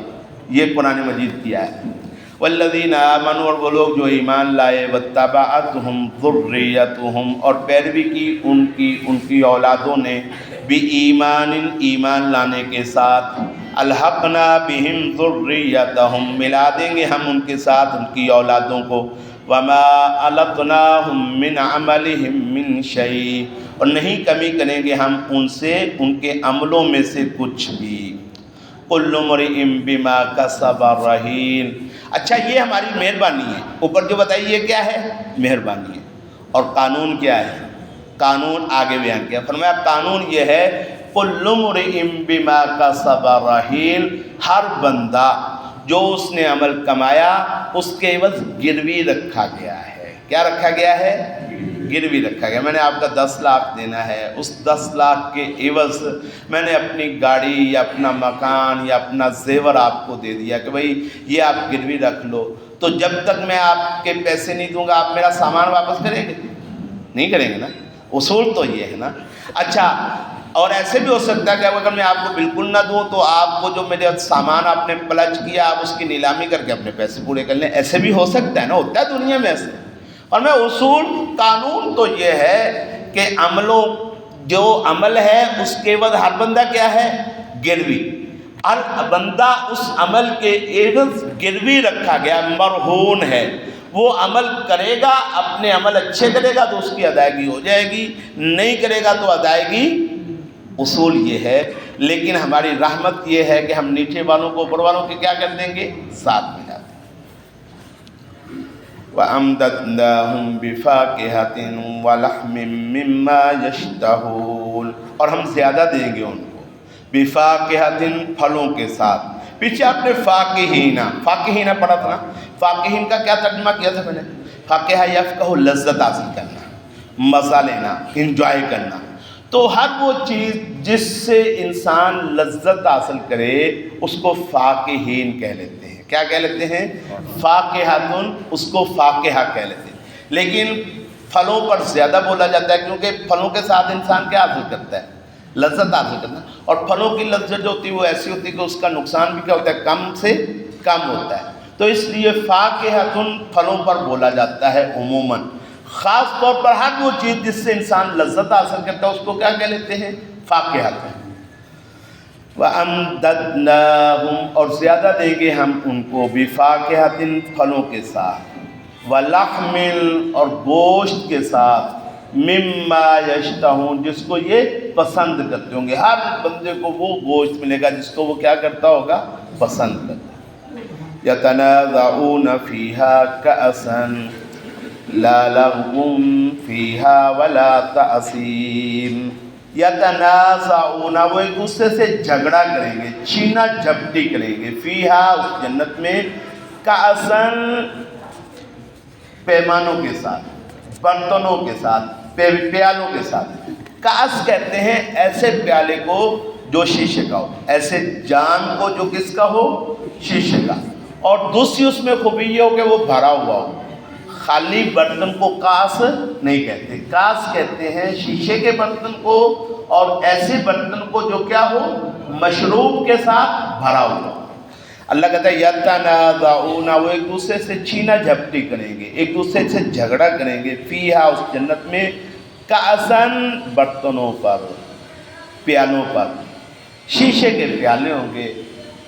Speaker 1: یہ قرآن مجید کی آیت ہے۔ والذین آمنوا، اور وہ لوگ جو ایمان لائے، واتبعتہم ذریتہم، اور پیروی کی ان کی اولادوں نے، بِایمان، ایمان لانے کے ساتھ، الحقنا بہم ذریتہم، ملا دیں گے ہم ان کے ساتھ ان کی اولادوں کو، وما التناہم من عملہم من شیء، اور نہیں کمی کریں گے ہم ان سے ان کے عملوں میں سے کچھ بھی۔ کل امرئ بما کسب رہین۔ اچھا، یہ ہماری مہربانی ہے، اوپر جو بتائیے کیا ہے؟ مہربانی ہے۔ اور قانون کیا ہے؟ قانون آگے بیان کیا، فرمایا قانون یہ ہے، کل امرئ بما کسب رہین، ہر بندہ جو اس نے عمل کمایا اس کے عوض گروی رکھا گیا ہے۔ کیا رکھا گیا ہے؟ گروی رکھا گیا۔ میں نے آپ کا 10 لاکھ دینا ہے، اس 10 لاکھ کے عوض میں نے اپنی گاڑی یا اپنا مکان یا اپنا زیور آپ کو دے دیا کہ بھئی یہ آپ گروی رکھ لو، تو جب تک میں آپ کے پیسے نہیں دوں گا آپ میرا سامان واپس کریں گے؟ نہیں کریں گے نا، اصول تو یہ ہے نا۔ اچھا، اور ایسے بھی ہو سکتا ہے کہ اگر میں آپ کو بالکل نہ دوں تو آپ کو جو میرے سامان آپ نے پلچ کیا آپ اس کی نیلامی کر کے اپنے پیسے پورے کر لیں، ایسے بھی ہو سکتا ہے نا، ہوتا ہے دنیا میں ایسے۔ اور میں اصول قانون تو یہ ہے کہ عملوں، جو عمل ہے اس کے عوض ہر بندہ کیا ہے؟ گروی۔ ہر بندہ اس عمل کے عوض گروی رکھا گیا، مرہون ہے۔ وہ عمل کرے گا، اپنے عمل اچھے کرے گا تو اس کی ادائیگی ہو جائے گی، نہیں کرے گا تو ادائیگی، اصول یہ ہے۔ لیکن ہماری رحمت یہ ہے کہ ہم نیچے والوں کو اوپر والوں کے کیا کر دیں گے؟ ساتھ ملا دیں گے۔ وَأَمْدَدْنَاهُمْ بِفَاكِهَةٍ وَلَحْمٍ مِّمَّا يَشْتَهُونَ، اور ہم زیادہ دیں گے ان کو، بِفَاكِهَةٍ، پھلوں کے ساتھ۔ پیچھے آپ نے فاکہین پڑھا تھا نا، فاکہین کا کیا ترجمہ کیا تھا میں نے؟ فاکہہ یفقہ، لذت حاصل کرنا، مزہ لینا، انجوائے کرنا۔ تو ہر وہ چیز جس سے انسان لذت حاصل کرے اس کو فاکہین کہہ لیتے ہیں۔ کیا کہہ لیتے ہیں؟ فاکہۃن، اس کو فاکہہ کہہ لیتے ہیں۔ لیکن پھلوں پر زیادہ بولا جاتا ہے کیونکہ پھلوں کے ساتھ انسان کیا حاصل کرتا ہے؟ لذت حاصل کرنا۔ اور پھلوں کی لذت جو ہوتی ہے وہ ایسی ہوتی ہے کہ اس کا نقصان بھی کیا ہوتا ہے؟ کم سے کم ہوتا ہے۔ تو اس لیے فاکہۃن پھلوں پر بولا جاتا ہے عموماً۔ خاص طور پر ہر وہ چیز جس سے انسان لذت حاصل کرتا ہے اس کو کیا کہہ لیتے ہیں؟ فاکہۃن۔ وَأَمْدَدْنَاهُمْ، اور زیادہ دیں گے ہم ان کو، بِفَاكِهَةٍ، پھلوں کے ساتھ، وَلَحْمٍ، اور گوشت کے ساتھ، مِمَّا يَشْتَهُونَ، جس کو یہ پسند کرتے ہوں گے۔ ہر بندے کو وہ گوشت ملے گا جس کو وہ کیا کرتا ہوگا؟ پسند کرتا ہے۔ يَتَنَازَعُونَ فِيهَا كَأْسًا لا لغو فیہا ولا تأثیم۔ یتنازعون، وہ ایک دوسرے سے جھگڑا کریں گے، چھینا جھپٹی کریں گے، فیہا، اس جنت میں، کأسن، پیمانوں کے ساتھ، برتنوں کے ساتھ، پیالوں کے ساتھ۔ کأس کہتے ہیں ایسے پیالے کو جو شیشے کا ہو، ایسے جام کو جو کس کا ہو؟ شیشے کا۔ اور دوسری اس میں خوبی یہ ہو کہ وہ بھرا ہوا ہو۔ خالی برتن کو کاس نہیں کہتے، کاس کہتے ہیں شیشے کے برتن کو، اور ایسے برتن کو جو کیا ہو؟ مشروب کے ساتھ بھرا ہوا۔ اللہ کہتا ہے یتنازعون، وہ ایک دوسرے سے چھینا جھپٹی کریں گے، ایک دوسرے سے جھگڑا کریں گے، فیہا، اس جنت میں، کأسن، برتنوں پر، پیالوں پر، شیشے کے پیالے ہوں گے۔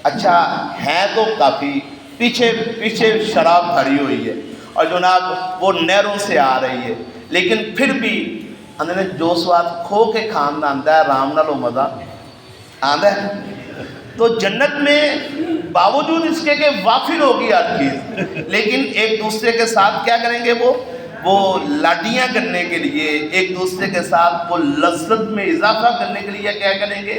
Speaker 1: اچھا ہیں تو کافی، پیچھے شراب بھری ہوئی ہے اور جناب وہ نہروں سے آ رہی ہے، لیکن پھر بھی اندر جو سواد کھو کے کھانا آتا ہے، رام نالو مزہ آتا ہے۔ تو جنت میں باوجود اس کے کہ وافر ہوگی ہر چیز، لیکن ایک دوسرے کے ساتھ کیا کریں گے؟ وہ لاڈیاں کرنے کے لیے، ایک دوسرے کے ساتھ وہ لذت میں اضافہ کرنے کے لیے کیا کریں گے؟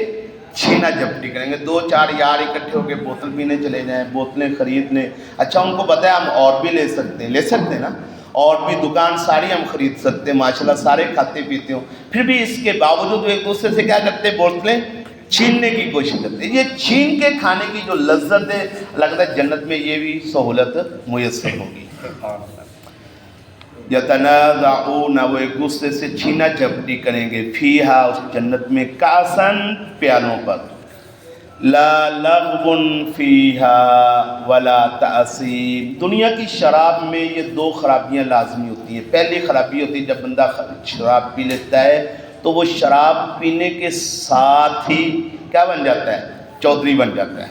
Speaker 1: چھینا جھپٹی کریں گے۔ 2-4 یار اکٹھے ہو کے بوتل پینے چلے جائیں، بوتلیں خریدنے۔ اچھا ان کو پتہ ہے ہم اور بھی لے سکتے ہیں نا، اور بھی دکان ساری ہم خرید سکتے ہیں، ماشاءاللہ سارے کھاتے پیتے ہوں، پھر بھی اس کے باوجود ایک دوسرے سے کیا کرتے ہیں، بوتلیں چھیننے کی کوشش کرتے ہیں۔ یہ چھین کے کھانے کی جو لذت ہے، لگتا ہے جنت میں یہ بھی سہولت میسر ہوگی۔ یتنازعون، وہ ایک دوسرے سے چھینا جھپٹی کریں گے، فیہا، اس جنت میں، کاسن، پیالوں پر، لا لغو فیہا ولا تأثیم۔ دنیا کی شراب میں یہ دو خرابیاں لازمی ہوتی ہیں۔ پہلی خرابی ہوتی ہے جب بندہ شراب پی لیتا ہے تو وہ شراب پینے کے ساتھ ہی کیا بن جاتا ہے، چودھری بن جاتا ہے،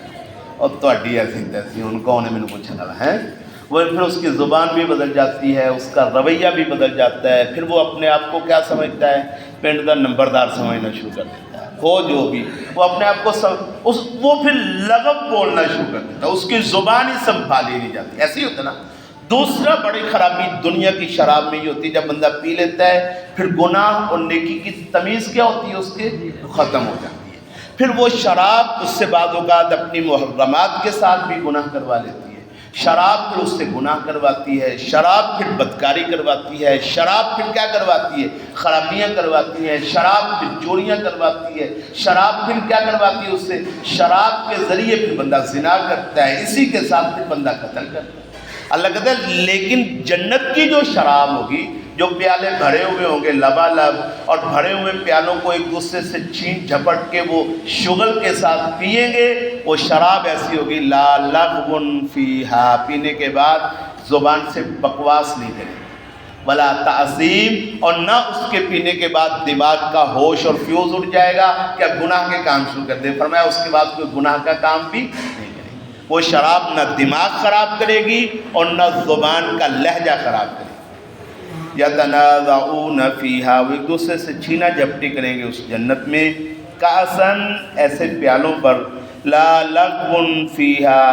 Speaker 1: اور تہاڈی ایسی تیسی ان کون ہے مینوں پوچھنے والا ہے، وہ پھر اس کی زبان بھی بدل جاتی ہے، اس کا رویہ بھی بدل جاتا ہے، پھر وہ اپنے آپ کو کیا سمجھتا ہے، پنڈ کا نمبردار سمجھنا شروع کر دیتا ہے، ہو جو بھی وہ اپنے آپ کو وہ پھر لغو بولنا شروع کر دیتا ہے، اس کی زبان ہی سنبھالی نہیں جاتی، ایسے ہی ہوتا ہے نا۔ دوسرا بڑی خرابی دنیا کی شراب میں یہ ہوتی ہے، جب بندہ پی لیتا ہے پھر گناہ اور نیکی کی تمیز کیا ہوتی ہے، اس کے ختم ہو جاتی ہے، پھر وہ شراب اس سے بعض اوقات اپنی محرمات کے ساتھ بھی گناہ کروا لیتی ہے، شراب پھر اس سے گناہ کرواتی ہے، شراب پھر بدکاری کرواتی ہے، شراب پھر کیا کرواتی ہے، خرابیاں کرواتی ہے، شراب پھر چوریاں کرواتی ہے، شراب پھر کیا کرواتی ہے، اس سے شراب کے ذریعے پھر بندہ زنا کرتا ہے، اسی کے ساتھ پھر بندہ قتل کرتا ہے۔ اللہ کہتا ہے لیکن جنت کی جو شراب ہوگی، جو پیالے بھرے ہوئے ہوں گے لبالب، اور بھرے ہوئے پیالوں کو ایک دوسرے سے چھین جھپٹ کے وہ شغل کے ساتھ پئیں گے، وہ شراب ایسی ہوگی لا لغو فیہا، پینے کے بعد زبان سے بکواس نہیں کرے، ولا تعظیم، اور نہ اس کے پینے کے بعد دماغ کا ہوش اور فیوز اڑ جائے گا کہ اب گناہ کے کام شروع کر دیں، فرمایا اس کے بعد کوئی گناہ کا کام بھی نہیں۔ وہ شراب نہ دماغ خراب کرے گی اور نہ زبان کا لہجہ خراب کرے گی۔ یتنازعون فیہا، وہ ایک دوسرے سے چھینا جھپٹی کریں گے اس جنت میں، کاسن، ایسے پیالوں پر، لا لغو فیہا،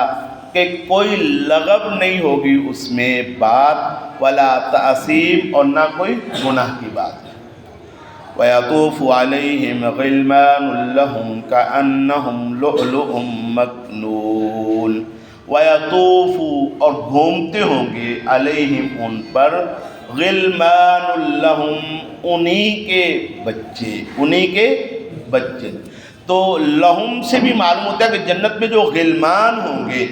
Speaker 1: کہ کوئی لغو نہیں ہوگی اس میں بات، ولا تعصیم، اور نہ کوئی گناہ کی بات۔ وَيَطُوفُ عَلَيْهِمْ غِلْمَانٌ لَهُمْ كَأَنَّهُمْ لُؤْلُؤٌ مَكْنُونٌ۔ وَيَطُوفُ، اور گھومتے ہوں گے، علیہم، ان پر، غلمان لہم، انہی کے بچے، انہی کے بچے۔ تو لہم سے بھی معلوم ہوتا ہے کہ جنت میں جو غلمان ہوں گے،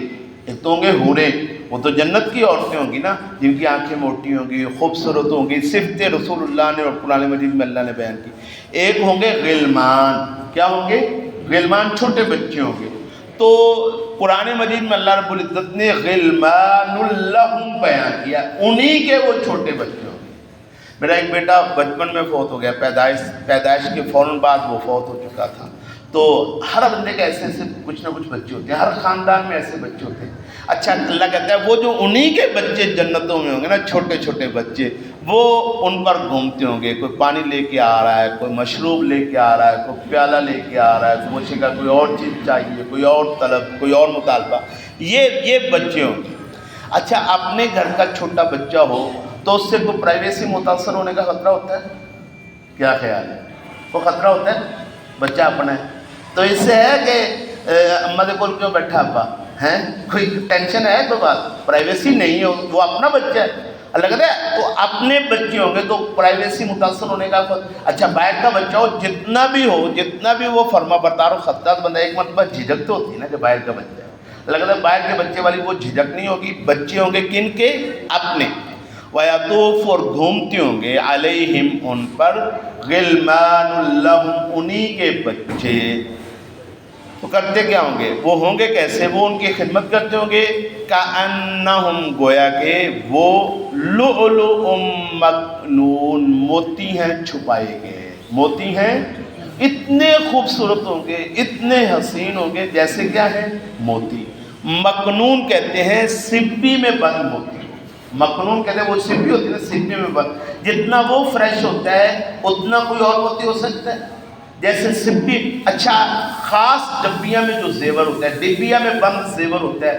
Speaker 1: ایک تو ہوں گے حوریں، وہ تو جنت کی عورتیں ہوں گی نا، جن کی آنکھیں موٹی ہوں گی، خوبصورت ہوں گی، صفت رسول اللہ نے اور قرآن مجید میں اللہ نے بیان کی۔ ایک ہوں گے غلمان، کیا ہوں گے، غلمان، چھوٹے بچے ہوں گے۔ تو قرآن مجید میں اللہ رب العزت نے غلمان لہم بیان کیا، انہی کے وہ چھوٹے بچے ہوں گے۔ میرا ایک بیٹا بچپن میں فوت ہو گیا، پیدائش کے فوراً بعد وہ فوت ہو چکا تھا۔ تو ہر بندے کے ایسے ایسے کچھ نہ کچھ بچے ہوتے ہیں، ہر خاندان میں ایسے بچے ہوتے ہیں۔ اچھا، اللہ کہتا ہے وہ جو انہی کے بچے جنتوں میں ہوں گے نا، چھوٹے چھوٹے بچے، وہ ان پر گھومتے ہوں گے، کوئی پانی لے کے آ رہا ہے، کوئی مشروب لے کے آ رہا ہے، کوئی پیالہ لے کے آ رہا ہے، کوئی پوچھے گا کوئی اور چیز چاہیے، کوئی اور طلب، کوئی اور مطالبہ، یہ بچے ہوں گے۔ اچھا، اپنے گھر کا چھوٹا بچہ ہو تو اس سے کوئی پرائیویسی متاثر ہونے کا خطرہ ہوتا ہے؟ کیا خیال ہے؟ وہ خطرہ ہوتا ہے؟ بچہ اپنا ہے تو اس سے ہے کہ اماں دے کول کیوں بیٹھا ابا ہیں، کوئی ٹینشن ہے تو بات، پرائیویسی نہیں ہے، وہ اپنا بچہ ہے۔ اللہ کہتا ہے تو اپنے بچے ہوں گے تو پرائیویسی متاثر ہونے کا اچھا باہر کا بچہ ہو، جتنا بھی وہ فرما بردار و خطرات بندہ، ایک مرتبہ جھجک تو ہوتی ہے نا کہ باہر کا بچہ ہے۔ اللہ کہتا ہے باہر کے بچے والی وہ جھجک نہیں ہوگی، بچے ہوں گے کن کے، اپنے۔ وَيَطُوفُ، اور گھومتے ہوں گے، علیہم، ان پر، غلمان لہم، انہی کے بچے۔ تو کرتے کیا ہوں گے، وہ ہوں گے کیسے، وہ ان کی خدمت کرتے ہوں گے، کأنہم، گویا کہ وہ، لؤلؤ مکنون، موتی ہیں چھپائے گئے، موتی ہیں، اتنے خوبصورت ہوں گے، اتنے حسین ہوں گے جیسے کیا ہے، موتی۔ مکنون کہتے ہیں سپی میں بند موتی، مکنون کہتے ہیں وہ سپی ہوتی ہے نا، سپی میں بند، جتنا وہ فریش ہوتا ہے اتنا کوئی اور موتی ہو سکتا ہے، جیسے سپی۔ اچھا، خاص ڈبیا میں جو زیور ہوتا ہے، ڈبیا میں بند زیور ہوتا ہے،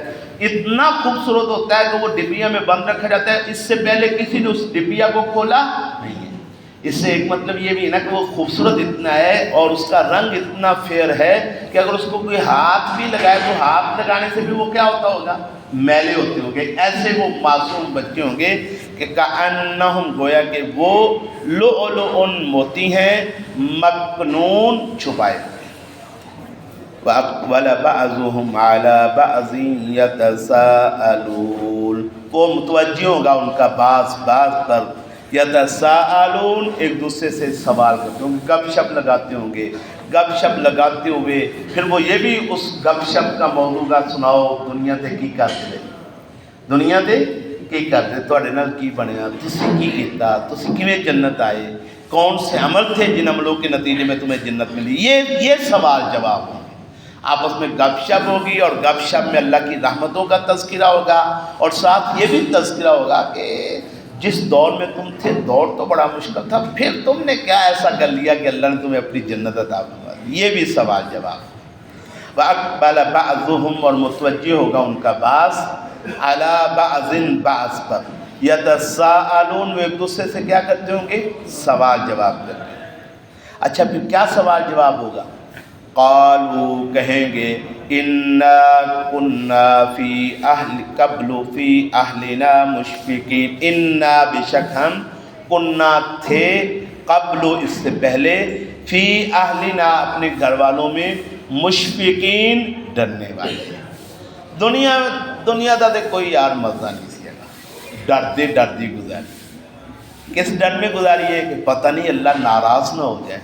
Speaker 1: اتنا خوبصورت ہوتا ہے کہ وہ ڈبیا میں بند رکھا جاتا ہے، اس سے پہلے کسی نے اس ڈبیا کو کھولا نہیں ہے۔ اس سے ایک مطلب یہ بھی ہے نا کہ وہ خوبصورت اتنا ہے اور اس کا رنگ اتنا فیئر ہے کہ اگر اس کو کوئی ہاتھ بھی لگائے تو ہاتھ لگانے سے بھی وہ کیا ہوتا ہوگا، میلے ہوتے ہوں گے۔ ایسے وہ معصوم بچے ہوں گے کہ کأنہم گویا کہ وہ لؤلؤ موتی ہیں مکنون چھپائے ہوئے. وَأَقْبَلَ بَعْضُهُمْ عَلَى بَعْضٍ يَتَسَاءَلُونَ. وہ متوجہ ہوگا ان کا بعض پر یتساءلون ایک دوسرے سے سوال کرتے ہوں گے, گپ شپ لگاتے ہوں گے. گپ شپ لگاتے ہوئے پھر وہ یہ بھی اس گپ شپ کا موضوع کا سناؤ دنیا تے کی کرتے, دنیا تے کی کرتے, تواڈے نال کی بنیا, تسی کی کیتا, تسی کیویں جنت آئے, کون سے عمل تھے جن عملوں کے نتیجے میں تمہیں جنت ملی. یہ سوال جواب ہوں گے. آپس میں گپ شپ ہوگی اور گپ شپ میں اللہ کی رحمتوں کا تذکرہ ہوگا اور ساتھ یہ بھی تذکرہ ہوگا کہ جس دور میں تم تھے دور تو بڑا مشکل تھا, پھر تم نے کیا ایسا کر لیا کہ اللہ نے تمہیں اپنی جنت عطا فرما دی. یہ بھی سوال جواب. وَأَقْبَلَ بَعْضُهُمْ اور متوجہ ہوگا ان کا بعض عَلَى بَعْضٍ بعض پر يَتَسَاءَلُونَ وہ ایک دوسرے سے کیا کرتے ہوں گے, سوال جواب کرتے ہیں. اچھا پھر کیا سوال جواب ہوگا؟ قالوا کہیں گے انا كنا فی قبل فی اہلنا مشفقین. انا بشک ہم کنا تھے قبل اس سے پہلے فی اہلنا اپنے گھر والوں میں مشفقین ڈرنے والے. دنیا دا کوئی یار مزہ نہیں سی گا, ڈرتے گزاری. کس ڈر میں گزاری ہے کہ پتہ نہیں اللہ ناراض نہ ہو جائے,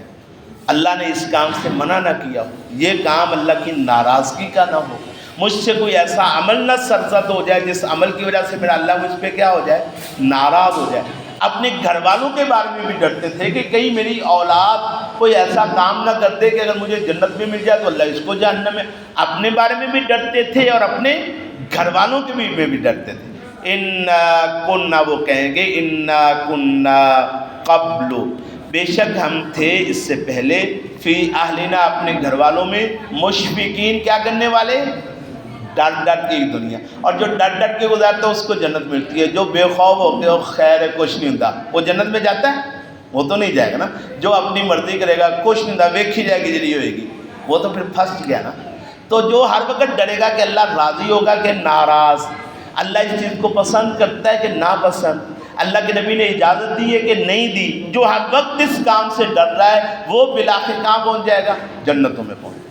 Speaker 1: اللہ نے اس کام سے منع نہ کیا ہو, یہ کام اللہ کی ناراضگی کا نہ ہو, مجھ سے کوئی ایسا عمل نہ سرزد ہو جائے جس عمل کی وجہ سے میرا اللہ مجھ پہ کیا ہو جائے, ناراض ہو جائے. اپنے گھر والوں کے بارے میں بھی ڈرتے تھے کہ کہیں میری اولاد کوئی ایسا کام نہ کر دے کہ اگر مجھے جنت میں مل جائے تو اللہ اس کو جہنم میں. اپنے بارے میں بھی ڈرتے تھے اور اپنے گھر والوں کے میں بھی ڈرتے تھے. انا کنا وہ کہیں گے انا کنا قبل بے شک ہم تھے اس سے پہلے فی اہلنا اپنے گھر والوں میں مشفقین کیا کرنے والے, ڈر کی دنیا. اور جو ڈر کے گزارتا ہے اس کو جنت ملتی ہے. جو بے خوف ہو کے خیر ہے کچھ نہیں ہوتا وہ جنت میں جاتا ہے, وہ تو نہیں جائے گا نا. جو اپنی مرضی کرے گا کچھ نہیں ہوتا ویکھی جائے گی جلی ہوئے گی, وہ تو پھر پھنس گیا نا. تو جو ہر وقت ڈرے گا کہ اللہ راضی ہوگا کہ ناراض, اللہ اس چیز کو پسند کرتا ہے کہ ناپسند, اللہ کے نبی نے اجازت دی ہے کہ نہیں دی. جو ہر وقت اس کام سے ڈر رہا ہے وہ بالآخر کہاں پہنچ جائے گا, جنتوں میں پہنچ.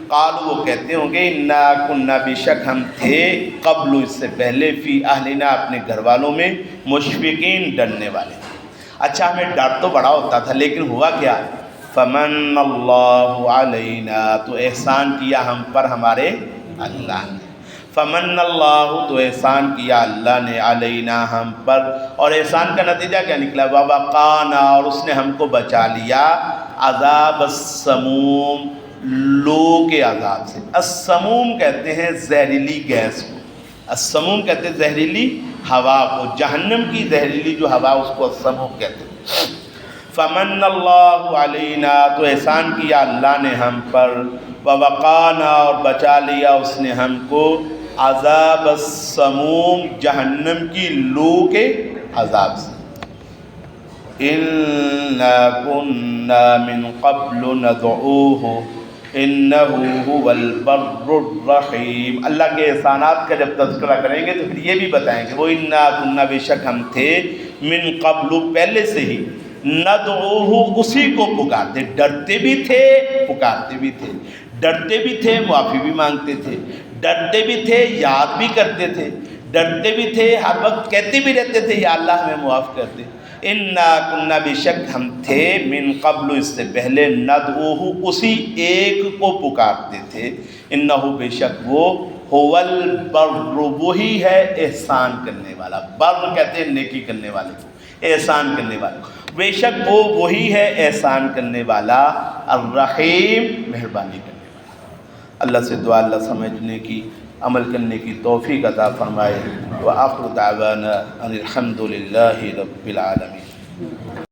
Speaker 1: قالوا وہ کہتے ہوں گے انا کنا بے شک ہم تھے قبل اس سے پہلے فی اہلنا اپنے گھر والوں میں مشفقین ڈرنے والے. اچھا ہمیں ڈر تو بڑا ہوتا تھا لیکن ہوا کیا, فمن اللہ علینا تو احسان کیا ہم پر ہمارے اللہ نے. فمن اللہ تو احسان کیا اللہ نے علینا ہم پر, اور احسان کا نتیجہ کیا نکلا, ووقانا اور اس نے ہم کو بچا لیا عذاب السموم لو کے عذاب سے. السموم کہتے ہیں زہریلی گیس کو, السموم کہتے ہیں زہریلی ہوا کو, جہنم کی زہریلی جو ہوا اس کو السموم کہتے ہیں. فمن اللہ علینا تو احسان کیا اللہ نے ہم پر, ووقانا اور بچا لیا اس نے ہم کو عذاب السموم جہنم کی لو کے عذاب سے. اِنَّا كُنَّا مِن قَبْلُ نَدْعُوهُ إِنَّهُ هُوَ الْبَرُّ الرَّحِيمُ. اللہ کے احسانات کا جب تذکرہ کریں گے تو پھر یہ بھی بتائیں گے وہ اِنَّا كُنَّا بے شک ہم تھے من قبل پہلے سے ہی ندعوه اسی کو پکارتے, ڈرتے بھی تھے پکارتے بھی تھے, ڈرتے بھی تھے معافی بھی مانگتے تھے, ڈرتے بھی تھے یاد بھی کرتے تھے, ڈرتے بھی تھے ہر وقت کہتے بھی رہتے تھے یا اللہ ہمیں معاف کر دے. انا کنا بے شک ہم تھے من قبل اس سے پہلے ندعوه اسی ایک کو پکارتے تھے, انہ بے شک وہ هو البر وہی ہے احسان کرنے والا. بر کہتے ہیں نیکی کرنے والے کو, احسان کرنے والے کو, بے شک وہ وہی ہے احسان کرنے والا, الرحیم مہربانی کرنے والا. اللہ سے دعا اللہ سمجھنے کی عمل کرنے کی توفیق عطا فرمائے. وآخر دعوانا ان الحمد للہ رب العالمین.